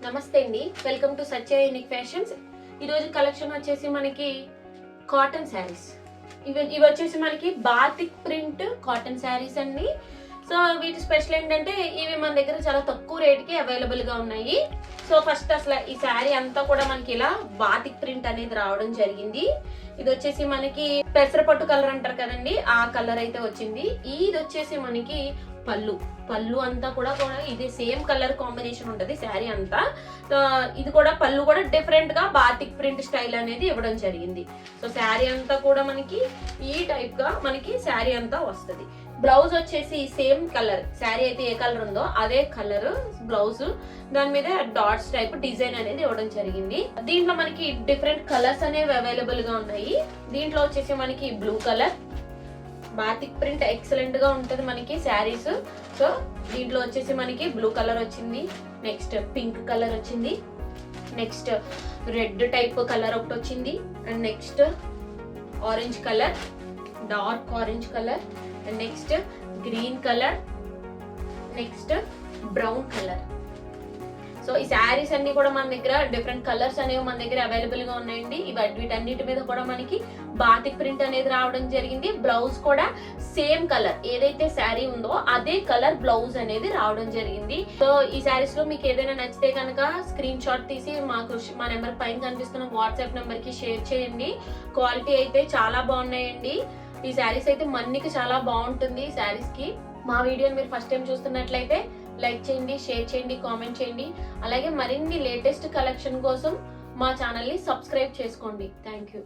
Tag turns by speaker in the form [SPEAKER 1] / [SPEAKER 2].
[SPEAKER 1] నమస్తే అండి, welcome to Satya unique fashions. ఈరోజు కలెక్షన్ వచ్చేసి మనకి కాటన్ శారీస్. ఇవి వచ్చేసి మనకి బాతిక్ ప్రింట్ కాటన్ శారీస్ అండి. సో వీటి స్పెషల్ ఏంటంటే ఇవి మన దగ్గర చాలా తక్కువ రేట్కి అవైలబుల్గా ఉన్నాయి. సో ఫస్ట్ అసలు ఈ శారీ అంతా కూడా మనకి ఇలా బాతిక్ ప్రింట్ అనేది రావడం జరిగింది. ఇది వచ్చేసి మనకి పెసరపట్టు కలర్ అంటారు కదండి, ఆ కలర్ అయితే వచ్చింది. ఇది వచ్చేసి మనకి పళ్ళు అంతా కూడా ఇది సేమ్ కలర్ కాంబినేషన్ ఉంటది శారీ అంతా. ఇది కూడా పళ్ళు కూడా డిఫరెంట్ గా బాతిక్ ప్రింట్ స్టైల్ అనేది ఇవ్వడం జరిగింది. సో శారీ అంతా కూడా మనకి ఈ టైప్ గా మనకి శారీ అంతా వస్తుంది. బ్లౌజ్ వచ్చేసి సేమ్ కలర్, శారీ అయితే ఏ కలర్ ఉందో అదే కలర్ బ్లౌజ్, దాని మీద డాట్స్ టైప్ డిజైన్ అనేది ఇవ్వడం జరిగింది. దీంట్లో మనకి డిఫరెంట్ కలర్స్ అనేవి అవైలబుల్ గా ఉన్నాయి. దీంట్లో వచ్చేసి మనకి blue colour, batik print excellent గా ఉంటది మనకి శారీస్. సో దీంట్లో వచ్చేసి మనకి బ్లూ కలర్ వచ్చింది, నెక్స్ట్ పింక్ కలర్ వచ్చింది, నెక్స్ట్ రెడ్ టైప్ కలర్ ఒకటి వచ్చింది, and next orange colour, dark orange colour, and next green colour, next brown colour. So ఈ శారీస్ అన్ని కూడా మన దగ్గర డిఫరెంట్ కలర్స్ అనేవి మన దగ్గర అవైలబుల్ గా ఉన్నాయండి. వీటన్నిటి మీద కూడా మనకి బాతిక్ ప్రింట్ అనేది రావడం జరిగింది. బ్లౌజ్ కూడా సేమ్ కలర్, ఏదైతే శారీ ఉందో అదే కలర్ బ్లౌజ్ అనేది రావడం జరిగింది. సో ఈ శారీస్ లో మీకు ఏదైనా నచ్చితే కనుక స్క్రీన్ షాట్ తీసి మా నెంబర్ పైన కనిపిస్తున్న వాట్సాప్ నెంబర్ కి షేర్ చేయండి. క్వాలిటీ అయితే చాలా బాగున్నాయండి. ఈ శారీస్ అయితే మన్నికి చాలా బాగుంటుంది. ఈ శారీస్ కి మా వీడియోని మీరు ఫస్ట్ టైం చూస్తున్నట్లయితే లైక్ చేయండి, షేర్ చేయండి, కామెంట్ చేయండి. అలాగే మరిన్ని లేటెస్ట్ కలెక్షన్ కోసం మా ఛానల్ని సబ్స్క్రైబ్ చేసుకోండి. Thank you.